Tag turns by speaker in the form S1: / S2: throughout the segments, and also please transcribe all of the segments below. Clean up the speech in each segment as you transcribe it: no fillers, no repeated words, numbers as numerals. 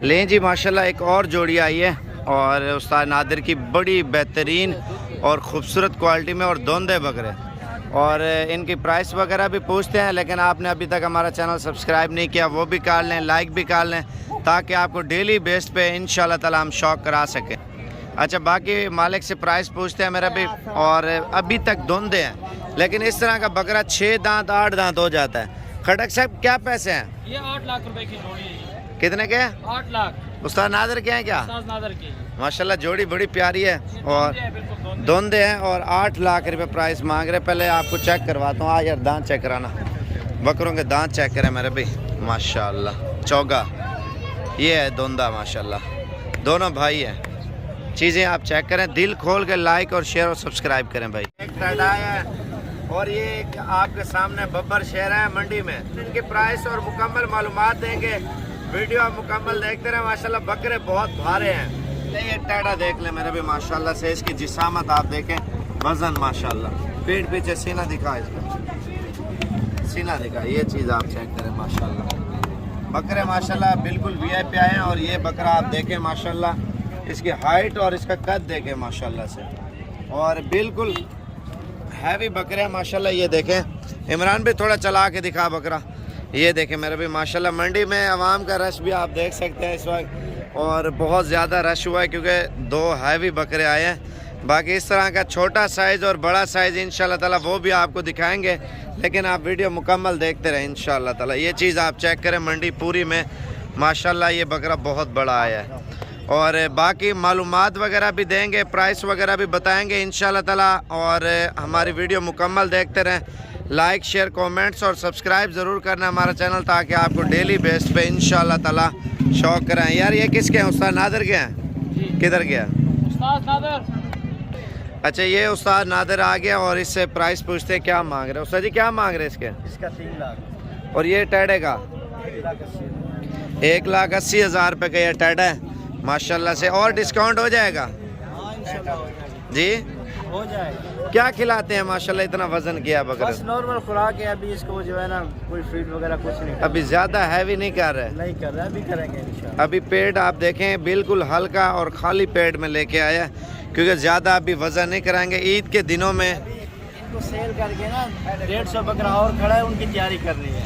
S1: लें जी माशाल्लाह एक और जोड़ी आई है और उस्ताद नादिर की बड़ी बेहतरीन और ख़ूबसूरत क्वालिटी में और दोंदे बकरे और इनकी प्राइस वगैरह भी पूछते हैं। लेकिन आपने अभी तक हमारा चैनल सब्सक्राइब नहीं किया, वो भी कर लें, लाइक भी कर लें, ताकि आपको डेली बेस पे इंशाल्लाह ताला हम शौक करा सकें। अच्छा, बाकी मालिक से प्राइस पूछते हैं मेरा भी, और अभी तक धुंधे हैं, लेकिन इस तरह का बकरा 6 दांत 8 दांत हो जाता है। खटक साहब क्या पैसे हैं?
S2: ये 8 लाख रुपए की जोड़ी है।
S1: कितने के?
S2: 8 लाख।
S1: उस्ताद नादिर के हैं क्या?
S2: उस्ताद नादिर की
S1: माशाल्लाह जोड़ी बड़ी प्यारी है और धुंधे हैं और 8 लाख रुपए प्राइस मांग रहे। पहले आपको चेक करवाता हूँ। आ यार दांत चेक कराना, बकरों के दांत चेक करें मेरे भाई। माशाल्लाह चौगा ये है धुंधा, माशाल्लाह दोनों भाई हैं। चीज़ें आप चेक करें, दिल खोल के लाइक और शेयर और सब्सक्राइब करें भाई। एक टाटा है और ये एक आपके सामने बब्बर शेर है मंडी में। इनके प्राइस और मुकम्मल मालूमात देंगे, वीडियो आप मुकम्मल देखते रहे। माशाल्लाह बकरे बहुत भारे हैं। ये टाटा देख लें मेरे भी माशाल्लाह से, इसकी जिसामत आप देखें, वजन माशाल्लाह, पीठ पीछे सीना दिखा, इसका सीना दिखा, ये चीज़ आप चेक करें माशाल्लाह। बकरे माशाल्लाह बिल्कुल वीआईपी आए हैं और ये बकरा आप देखें माशाल्लाह, इसकी हाइट और इसका कद देखें माशाल्लाह से, और बिल्कुल हैवी बकरे हैं माशाल्लाह। ये देखें इमरान भी थोड़ा चला के दिखा बकरा, ये देखें मेरे भी माशाल्लाह। मंडी में आवाम का रश भी आप देख सकते हैं इस वक्त, और बहुत ज़्यादा रश हुआ है क्योंकि 2 हैवी बकरे आए हैं। बाकी इस तरह का छोटा साइज़ और बड़ा साइज़ इंशाल्लाह ताला वो भी आपको दिखाएंगे, लेकिन आप वीडियो मुकम्मल देखते रहें इंशाल्लाह ताला। ये चीज़ आप चेक करें, मंडी पूरी में माशाल्लाह ये बकरा बहुत बड़ा आया है। और बाकी मालूमात वगैरह भी देंगे, प्राइस वगैरह भी बताएंगे इंशाल्लाह ताला। और हमारी वीडियो मुकम्मल देखते रहें, लाइक शेयर कमेंट्स और सब्सक्राइब ज़रूर करना हमारा चैनल, ताकि आपको डेली बेस पे इंशाल्लाह ताला शौक कराएं। यार ये किसके हैं? उस्ताद नादिर के हैं? किधर गया
S2: उस्ताद नादिर?
S1: अच्छा, ये उस्ताद नादिर आ गया और इससे प्राइस पूछते हैं क्या मांग रहे हैं। उस्ताद जी क्या मांग रहे हैं इसके?
S2: इसका 3 लाख।
S1: और ये टैडे का 1,80,000 रुपये का ये टैडा है माशाल्लाह से। और डिस्काउंट हो जाएगा जी?
S2: हो जाएगा।
S1: क्या खिलाते हैं माशाल्लाह, इतना वजन किया बकरा?
S2: बस नॉर्मल खुराक है। अभी इसको जो है ना कोई फीड वगैरह कुछ नहीं,
S1: अभी ज़्यादा हैवी नहीं कर रहे?
S2: नहीं कर रहा, अभी करेंगे इंशाल्लाह।
S1: अभी पेट आप देखें बिल्कुल हल्का और खाली पेट में लेके आया, क्योंकि ज़्यादा अभी वजन नहीं कराएंगे। ईद के दिनों में
S2: इनको सेल करके ना 150 बकरा और खड़ा है, उनकी तैयारी करनी है।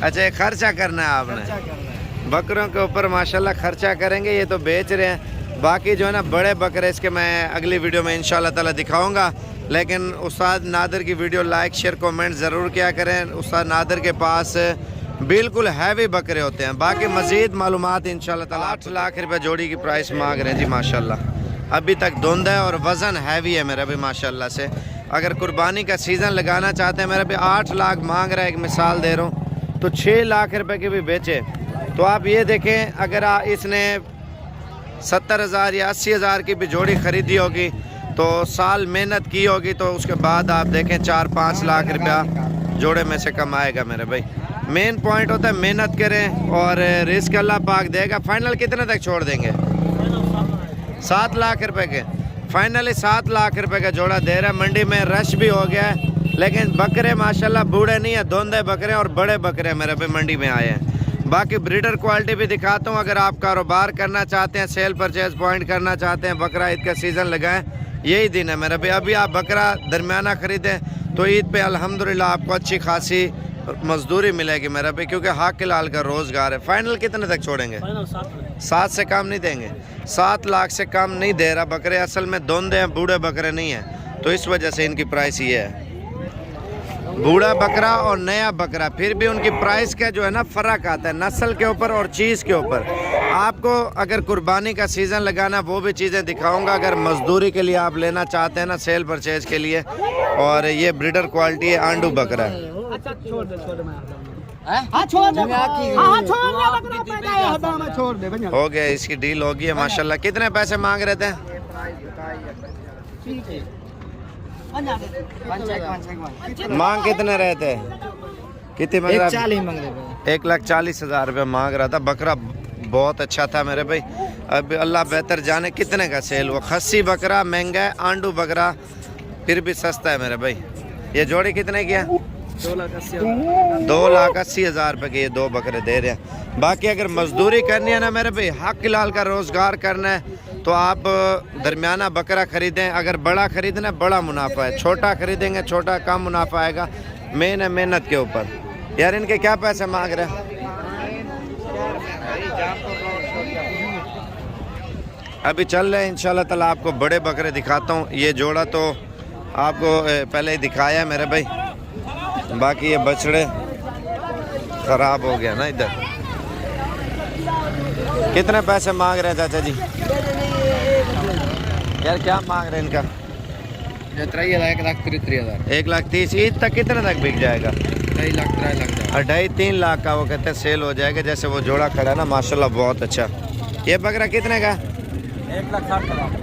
S1: अच्छा, ये खर्चा करना है आपने?
S2: खर्चा करना है
S1: बकरों के ऊपर माशाल्लाह खर्चा करेंगे। ये तो बेच रहे हैं, बाकी जो है ना बड़े बकरे इसके मैं अगली वीडियो में इंशाल्लाह ताला दिखाऊंगा। लेकिन उस्ताद नादिर की वीडियो लाइक शेयर कमेंट ज़रूर किया करें। उस्ताद नादिर के पास बिल्कुल हैवी बकरे होते हैं। बाकी मज़ीद मालूमात इंशाल्लाह ताला। 8 लाख रुपये जोड़ी की प्राइस मांग रहे हैं जी माशाल्लाह। अभी तक धुंध है और वज़न हैवी है मेरा भी माशाल्लाह से। अगर कुर्बानी का सीज़न लगाना चाहते हैं, मेरा भी 8 लाख मांग रहा है, एक मिसाल दे रहा हूँ, तो 6 लाख रुपये के भी बेचे तो आप ये देखें, अगर इसने 70,000 या 80,000 की भी जोड़ी ख़रीदी होगी तो साल मेहनत की होगी, तो उसके बाद आप देखें 4-5 लाख रुपया जोड़े में से कमाएगा मेरे भाई। मेन पॉइंट होता है मेहनत करें और रिस्क अल्लाह पाक देगा। फाइनल कितने तक छोड़ देंगे? 7 लाख रुपए के फाइनली 7 लाख रुपए का जोड़ा दे रहा है। मंडी में रश भी हो गया है, लेकिन बकरे माशाल्लाह बूढ़े नहीं है, धुंधे बकरे और बड़े बकरे मेरे भाई मंडी में आए हैं। बाकी ब्रीडर क्वालिटी भी दिखाता हूँ। अगर आप कारोबार करना चाहते हैं, सेल परचेज पॉइंट करना चाहते हैं, बकरा ईद का सीज़न लगाएं, यही दिन है मेरा भाई। अभी आप बकरा दरमियाना ख़रीदें तो ईद पे अल्हम्दुलिल्लाह आपको अच्छी खासी मजदूरी मिलेगी मेरा भाई, क्योंकि हाक लाल का रोज़गार है। फाइनल कितने तक छोड़ेंगे? 7 से कम नहीं देंगे। 7 लाख से कम नहीं दे रहा। बकरे असल में धुंधे हैं, बूढ़े बकरे नहीं हैं, तो इस वजह से इनकी प्राइस ये है। बूढ़ा बकरा और नया बकरा, फिर भी उनकी प्राइस का जो है ना फ़र्क आता है, नस्ल के ऊपर और चीज़ के ऊपर। आपको अगर कुर्बानी का सीज़न लगाना, वो भी चीज़ें दिखाऊंगा। अगर मजदूरी के लिए आप लेना चाहते हैं ना, सेल परचेज के लिए, और ये ब्रीडर क्वालिटी है, आंडू बकरा है। हो गया, इसकी डील होगी है माशाल्लाह। कितने पैसे मांग रहे थे? मांग कितने रहे थे? कितने मांग रहा? 1,40,000 रुपये मांग रहा था। बकरा बहुत अच्छा था मेरे भाई। अब अल्लाह बेहतर जाने कितने का सेल हुआ। खस्सी बकरा महंगा है, आंडू बकरा फिर भी सस्ता है मेरे भाई। ये जोड़ी कितने की है? 2,80,000 रुपये के ये 2 बकरे दे रहे हैं। बाकी अगर मजदूरी करनी है ना मेरे भाई, हक लाल का रोज़गार करना है तो आप दरमियाना बकरा ख़रीदें। अगर बड़ा ख़रीदना बड़ा मुनाफा है, छोटा ख़रीदेंगे छोटा कम मुनाफा आएगा। मेन है मेहनत के ऊपर। यार इनके क्या पैसे मांग रहे हैं? अभी चल रहे हैं इंशाल्लाह ताला, आपको बड़े बकरे दिखाता हूँ। ये जोड़ा तो आपको पहले ही दिखाया है मेरे भाई, बाकी ये बछड़े ख़राब हो गया ना इधर। कितने पैसे मांग रहे हैं चाचा जी? यार क्या मांग रहे हैं इनका?
S2: 1,30,000।
S1: 1,30,000। ईद तक कितने तक बिक जाएगा? 2.5-3 लाख का वो कहते हैं सेल हो जाएगा। जैसे वो जोड़ा खड़ा है ना माशाल्लाह बहुत अच्छा। ये बकरा कितने का?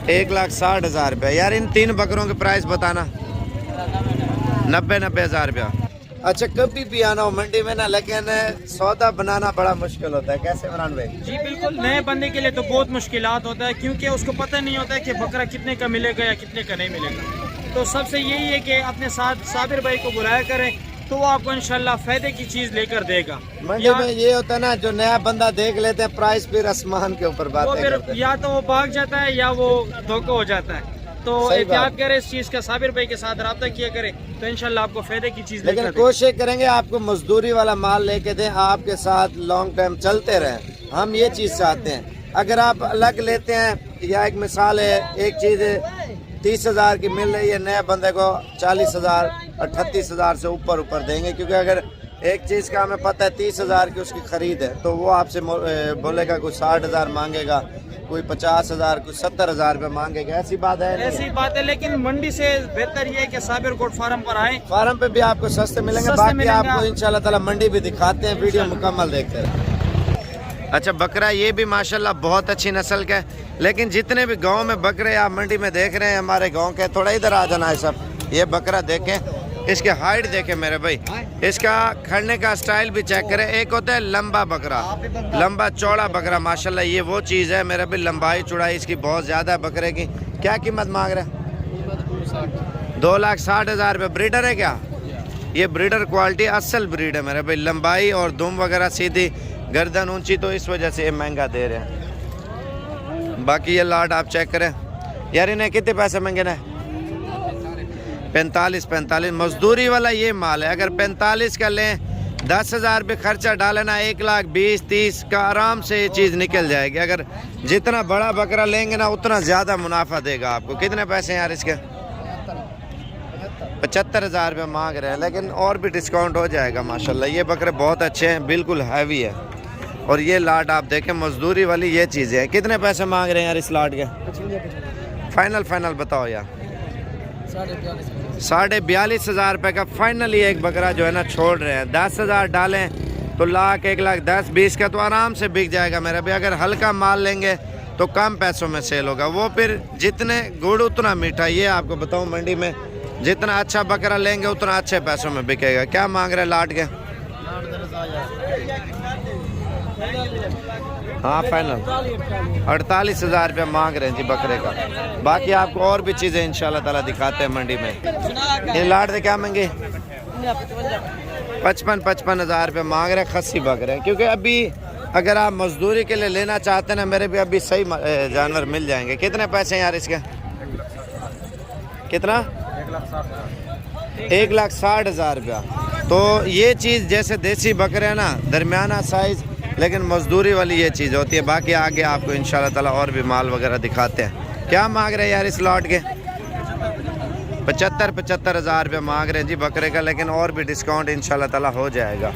S1: 1,60,000 रुपया। यार इन 3 बकरों के प्राइस बताना। 90 हज़ार रुपया। अच्छा कभी भी आना हो मंडी में ना, लेकिन सौदा बनाना बड़ा मुश्किल होता है। कैसे इमरान भाई?
S3: जी बिल्कुल, नए बंदे के लिए तो बहुत मुश्किलात होता है, क्योंकि उसको पता नहीं होता है कि बकरा कितने का मिलेगा या कितने का नहीं मिलेगा। तो सबसे यही है कि अपने साथ साबिर भाई को बुलाया करें, तो वो आपको इंशाल्लाह फायदे की चीज़ लेकर देगा।
S1: मंडी में ये होता है ना, जो नया बंदा देख लेते हैं प्राइस फिर आसमान के ऊपर बातें
S3: वो फिर
S1: करते हैं।
S3: या तो वो भाग जाता है या वो धोखा हो जाता है। तो एहतियात करें इस चीज़ का, साबिर भाई के साथ रब्ता किया करें तो इंशाल्लाह आपको फायदे की चीज़
S1: लेकिन कोशिश करेंगे आपको मजदूरी वाला माल लेके दें, आपके साथ लॉन्ग टाइम चलते रहें। हम ये चीज़ चाहते हैं। अगर आप अलग लेते हैं, या एक मिसाल है, एक चीज़ 30,000 की मिल रही है, नए बंदे को 40,000 और 38,000 से ऊपर देंगे। क्योंकि अगर एक चीज़ का हमें पता है 30,000 की उसकी खरीद है, तो वो आपसे बोलेगा कोई 60,000 मांगेगा, कोई 50,000, कोई 70,000 रुपये मांगेगा। ऐसी बात है?
S3: ऐसी बात है, लेकिन मंडी से बेहतर ये है कि साबिर गोट फार्म पर आए।
S1: फार्म पे भी आपको सस्ते मिलेंगे। बाकी आपको इंशाल्लाह ताला मंडी भी दिखाते हैं, वीडियो मुकम्मल देखते हैं। अच्छा बकरा ये भी माशाल्लाह बहुत अच्छी नस्ल का है, लेकिन जितने भी गांव में बकरे आप मंडी में देख रहे हैं हमारे गांव के, थोड़ा इधर आ जाना है सब। ये बकरा देखें, इसके हाइट देखें मेरे भाई, इसका खड़ने का स्टाइल भी चेक करें। एक होता है लंबा बकरा, लंबा चौड़ा बकरा, माशाल्लाह ये वो चीज़ है मेरे भाई। लंबाई चौड़ाई इसकी बहुत ज़्यादा है बकरे की। क्या कीमत मांग रहे हैं? 2,60,000 रुपये। ब्रीडर है क्या? ये ब्रीडर क्वालिटी असल ब्रीड है मेरे भाई। लंबाई और दुम वगैरह सीधी, गर्दन ऊंची, तो इस वजह से ये महंगा दे रहे हैं। बाकी ये लाट आप चेक करें। यार इन्हें कितने पैसे महंगे ना? 45 मजदूरी वाला ये माल है। अगर 45 का लें, 10,000 रुपये खर्चा डालना, 1,20,30 का आराम से ये चीज़ निकल जाएगी। अगर जितना बड़ा बकरा लेंगे ना उतना ज़्यादा मुनाफा देगा आपको। कितने पैसे हैं यार इसके? 75,000 रुपये मांग रहे हैं, लेकिन और भी डिस्काउंट हो जाएगा माशाल्लाह। ये बकरे बहुत अच्छे हैं, बिल्कुल हैवी है। और ये लाट आप देखें मजदूरी वाली ये चीज़ें हैं। कितने पैसे मांग रहे हैं यार इस लाट के? फाइनल बताओ यार। 42,500 रुपये का फाइनली एक बकरा जो है ना छोड़ रहे हैं। 10,000 डालें तो 1,10,20 का तो आराम से बिक जाएगा मेरा भी। अगर हल्का माल लेंगे तो कम पैसों में सेल होगा। वो फिर जितने गुड़ उतना मीठा। ये आपको बताऊं मंडी में जितना अच्छा बकरा लेंगे उतना अच्छे पैसों में बिकेगा। क्या मांग रहे हैं लाट के? हाँ फाइनल 48,000 रुपया मांग रहे हैं जी बकरे का। बाकी आपको और भी चीज़ें इंशाल्लाह ताला दिखाते हैं मंडी में। ये लाट से क्या मांगे? 55,000 रुपये मांग रहे हैं खस्सी बकरे हैं। क्योंकि अभी अगर आप मजदूरी के लिए लेना चाहते हैं ना मेरे भी, अभी सही जानवर मिल जाएंगे। कितने पैसे हैं यार इसके? कितना? 1,60,000 रुपया। तो ये चीज़ जैसे देसी बकरे हैं ना, दरमियाना साइज़, लेकिन मजदूरी वाली ये चीज़ होती है। बाकी आगे आपको इंशाल्लाह ताला और भी माल वगैरह दिखाते हैं। क्या मांग रहे हैं यार इस लॉट के? 75,000 रुपये मांग रहे हैं जी बकरे का, लेकिन और भी डिस्काउंट इंशाल्लाह ताला हो जाएगा।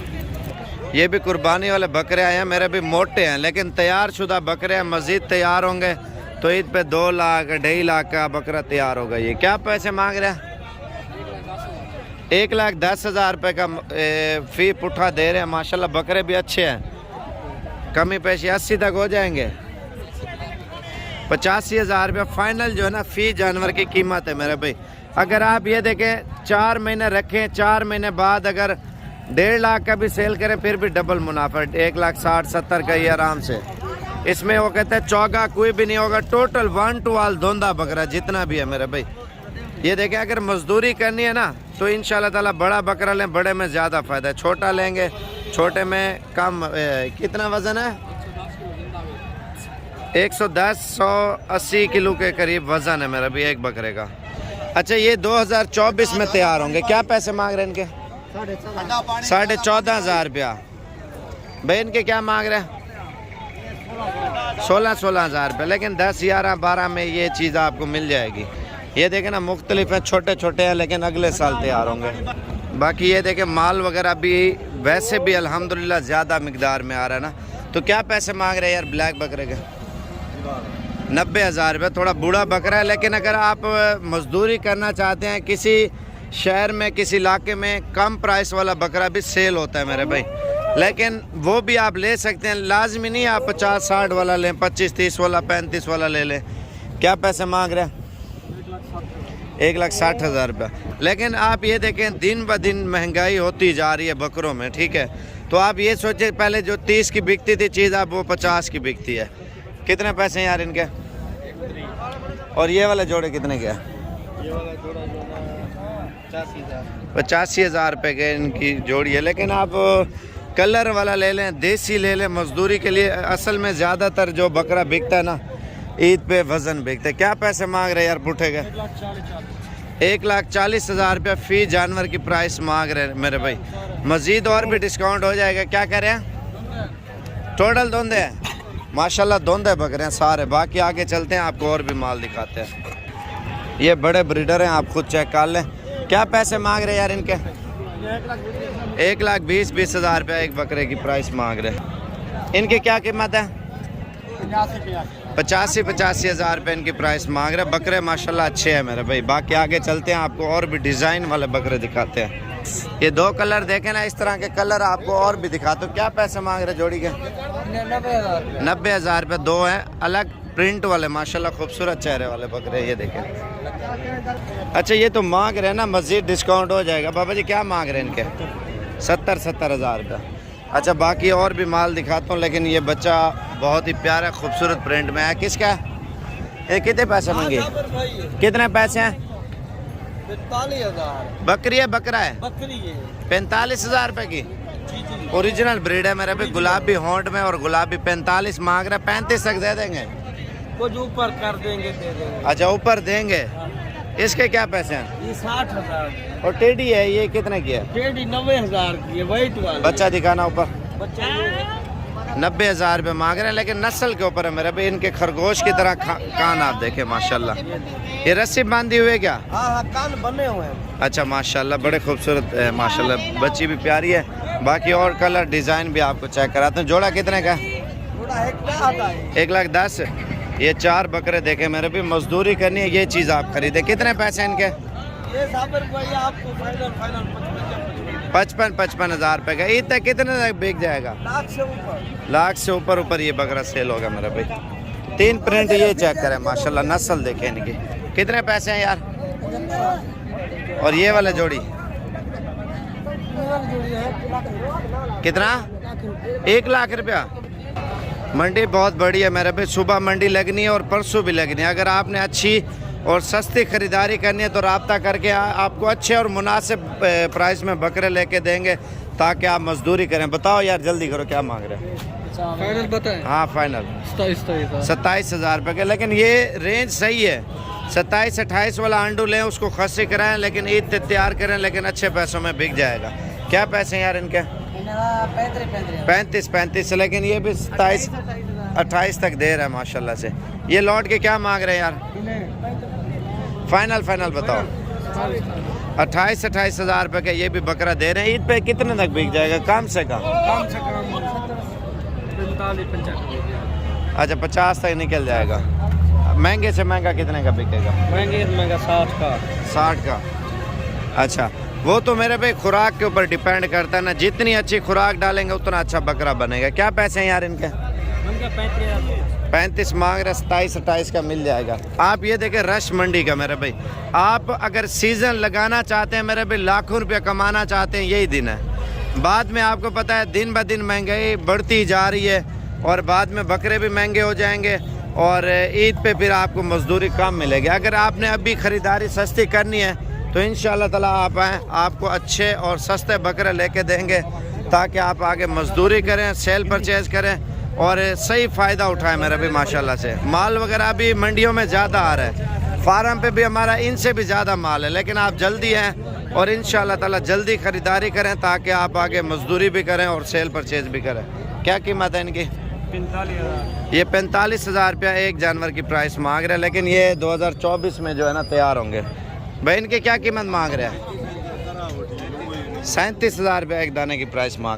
S1: ये भी कुर्बानी वाले बकरे आए हैं मेरे भी, मोटे हैं लेकिन तैयार शुदा बकरे हैं। मज़ीद तैयार होंगे तो ईद पे 2 लाख 2.5 लाख का बकरा तैयार होगा। ये क्या पैसे मांग रहे हैं? 1,10,000 रुपये का फ़ी पुट्ठा दे रहे हैं। माशाल्लाह बकरे भी अच्छे हैं। कमी पेशी 80 तक हो जाएंगे। 85,000 रुपये फाइनल जो है ना फ़ी जानवर की कीमत है मेरे भाई। अगर आप ये देखें 4 महीने रखें, 4 महीने बाद अगर 1.5 लाख का भी सेल करें फिर भी डबल मुनाफा। 1,60,70 का ये आराम से। इसमें वो कहते हैं चौगा कोई भी नहीं होगा। टोटल 1 to all धोंदा बकरा जितना भी है मेरे भाई। ये देखें अगर मजदूरी करनी है ना तो इंशाल्लाह ताला बड़ा बकरा लें, बड़े में ज़्यादा फ़ायदा है। छोटा लेंगे छोटे में कम कितना वज़न है? 110-180 किलो के करीब वज़न है मेरा भी एक बकरे का। अच्छा, ये 2024 में तैयार होंगे। क्या पैसे मांग रहे हैं इनके? 14,500 रुपया। भाई इनके क्या मांग रहे हैं? 16,000 रुपये। लेकिन 10, 11, 12 में ये चीज़ आपको मिल जाएगी। ये देखें ना, मुख्तलिफ हैं, छोटे छोटे हैं, लेकिन अगले साल तैयार होंगे। बाकी ये देखें माल वगैरह भी वैसे भी अल्हम्दुलिल्लाह ज़्यादा मिकदार में आ रहा है ना। तो क्या पैसे मांग रहे हैं यार ब्लैक बकरे के? 90,000 रुपये। थोड़ा बूढ़ा बकरा है, लेकिन अगर आप मजदूरी करना चाहते हैं किसी शहर में, किसी इलाके में, कम प्राइस वाला बकरा भी सेल होता है मेरे भाई, लेकिन वो भी आप ले सकते हैं। लाजमी नहीं आप 50-60 वाला लें, 25-30 वाला, 35 वाला ले लें। क्या पैसे मांग रहे हैं? 1,60,000 रुपये। लेकिन आप ये देखें दिन ब दिन महंगाई होती जा रही है बकरों में, ठीक है। तो आप ये सोचें, पहले जो 30 की बिकती थी चीज़, अब वो 50 की बिकती है। कितने पैसे हैं यार इनके? और ये वाले जोड़े कितने के?
S2: ये वाला जोड़ा जो है
S1: 85,000 रुपये के इनकी जोड़ी है। लेकिन आप कलर वाला ले लें, देसी ले लें, मजदूरी के लिए। असल में ज़्यादातर जो बकरा बिकता है ना, ईद पे वज़न बिकता है। क्या पैसे मांग रहे हैं यार पुठे के? 1,40,000 रुपया फ़ी जानवर की प्राइस मांग रहे हैं मेरे भाई। मज़ीद और भी डिस्काउंट हो जाएगा। क्या कह रहे हैं? टोटल धुंधे हैं माशाल्लाह, धुंधे बकरे हैं सारे। बाकी आगे चलते हैं, आपको और भी माल दिखाते हैं। ये बड़े ब्रीडर हैं, आप खुद चेक कर लें। क्या पैसे मांग रहे हैं यार इनके? 1,20,000 रुपया एक बकरे की प्राइस मांग रहे हैं। इनकी क्या कीमत है? 85,000 रुपये इनकी प्राइस मांग रहे हैं। बकरे माशाल्लाह अच्छे हैं मेरे भाई। बाकी आगे चलते हैं, आपको और भी डिज़ाइन वाले बकरे दिखाते हैं। ये 2 कलर देखें ना, इस तरह के कलर आपको और भी दिखाते हो। क्या पैसे मांग रहे जोड़ी के? 90,000 रुपये। 2 हैं अलग प्रिंट वाले माशाल्लाह, खूबसूरत चेहरे वाले बकरे। ये देखें। अच्छा, ये तो मांग रहे हैं ना, मज़ीद डिस्काउंट हो जाएगा। बाबा जी क्या मांग रहे हैं इनके? 70,000 रुपये। अच्छा, बाकी और भी माल दिखाता हूँ, लेकिन ये बच्चा बहुत ही प्यारा खूबसूरत प्रिंट में है। किसका है ये? कितने पैसे मांगे? कितने पैसे हैं?
S2: 45,000।
S1: बकरी है बकरा है?
S2: बकरी है।
S1: 45,000 रुपये की ओरिजिनल ब्रीड है मेरे भी। गुलाबी होंठ में और गुलाबी। 45 मांग रहे हैं। 35 तक दे देंगे?
S2: कुछ ऊपर कर देंगे, दे देंगे।
S1: अच्छा, ऊपर देंगे। इसके क्या पैसे हैं?
S2: ये 60,000।
S1: और टेडी है, ये कितने की है?
S2: टेडी 90,000 की है, वाइट वाला।
S1: बच्चा दिखाना ऊपर।
S2: बच्चा
S1: 90,000 रुपये मांग रहे हैं, लेकिन नस्ल के ऊपर है मेरे भाई। इनके खरगोश की तरह कान आप देखें माशाल्लाह। ये रस्सी बांधी हुई है क्या?
S2: हाँ, कान बने हुए हैं।
S1: अच्छा माशाल्लाह, बड़े खूबसूरत माशाल्लाह। बच्ची भी प्यारी है। बाकी और कलर डिज़ाइन भी आपको चेक कराते हैं। जोड़ा कितने का? 1,10,000। ये 4 बकरे देखे मेरे भी। मजदूरी करनी है, ये चीज़ आप खरीदे। कितने पैसे इनके?
S2: ये आपको फाइनल
S1: 55,000 रुपये का। ईद तक कितने तक बिक जाएगा? लाख से ऊपर ये बकरा सेल होगा मेरा भाई। 3 प्रिंट ये चेक करें माशाल्लाह, नस्ल देखें इनकी। कितने पैसे हैं यार? और ये वाला जोड़ी कितना? 1,00,000 रुपया। मंडी बहुत बड़ी है मेरे भाई। सुबह मंडी लगनी है और परसों भी लगनी है। अगर आपने अच्छी और सस्ती ख़रीदारी करनी है तो रब्ता करके आपको अच्छे और मुनासिब प्राइस में बकरे लेके देंगे, ताकि आप मजदूरी करें। बताओ यार, जल्दी करो, क्या मांग रहे हैं?
S2: फाइनल बताएं?
S1: हाँ फाइनल 27,000 रुपये के। लेकिन ये रेंज सही है। 27-28 वाला अंडू लें, उसको खस्सी कराएं, लेकिन ईद तक तैयार करें, लेकिन अच्छे पैसों में बिक जाएगा। क्या पैसे हैं यार इनके? 35। लेकिन ये भी 27-28 तक दे रहा है माशाल्लाह से। ये लौट के क्या मांग रहे हैं यार? फाइनल बताओ। 28,000 रुपये का ये भी बकरा दे रहे हैं। ईद पे कितने तक बिक जाएगा? कम से कम 45-50। अच्छा, 50 तक निकल जाएगा। महंगे से महंगा कितने का बिकेगा?
S2: महंगा
S1: 60 का। अच्छा, वो तो मेरे पे खुराक के ऊपर डिपेंड करता है ना। जितनी अच्छी खुराक डालेंगे उतना अच्छा बकरा बनेगा। क्या पैसे हैं यार इनके? 35 मांग रहे। 27-28 का मिल जाएगा। आप ये देखें रश मंडी का मेरे भाई। आप अगर सीज़न लगाना चाहते हैं मेरे भाई, लाखों रुपया कमाना चाहते हैं, यही दिन है। बाद में आपको पता है दिन ब दिन महंगाई बढ़ती जा रही है, और बाद में बकरे भी महंगे हो जाएंगे, और ईद पे फिर आपको मजदूरी कम मिलेगी। अगर आपने अभी ख़रीदारी सस्ती करनी है तो इंशाअल्लाह ताला आप आएँ, आपको अच्छे और सस्ते बकरे लेके देंगे। ताकि आप आगे मजदूरी करें, सेल परचेज करें और सही फ़ायदा उठाएं मेरा भी माशाल्लाह से। माल वगैरह भी मंडियों में ज़्यादा आ रहा है, फार्म पे भी हमारा इनसे भी ज़्यादा माल है, लेकिन आप जल्दी हैं और इंशाल्लाह ताला जल्दी ख़रीदारी करें ताकि आप आगे मजदूरी भी करें और सेल परचेज भी करें। क्या कीमत है इनकी?
S3: 45,000।
S1: ये 45,000 रुपया एक जानवर की प्राइस मांग रहे हैं, लेकिन ये 2024 में जो है ना तैयार होंगे। भाई इनकी क्या कीमत मांग रहे हैं? 37,000 रुपया एक दाने की प्राइस मांग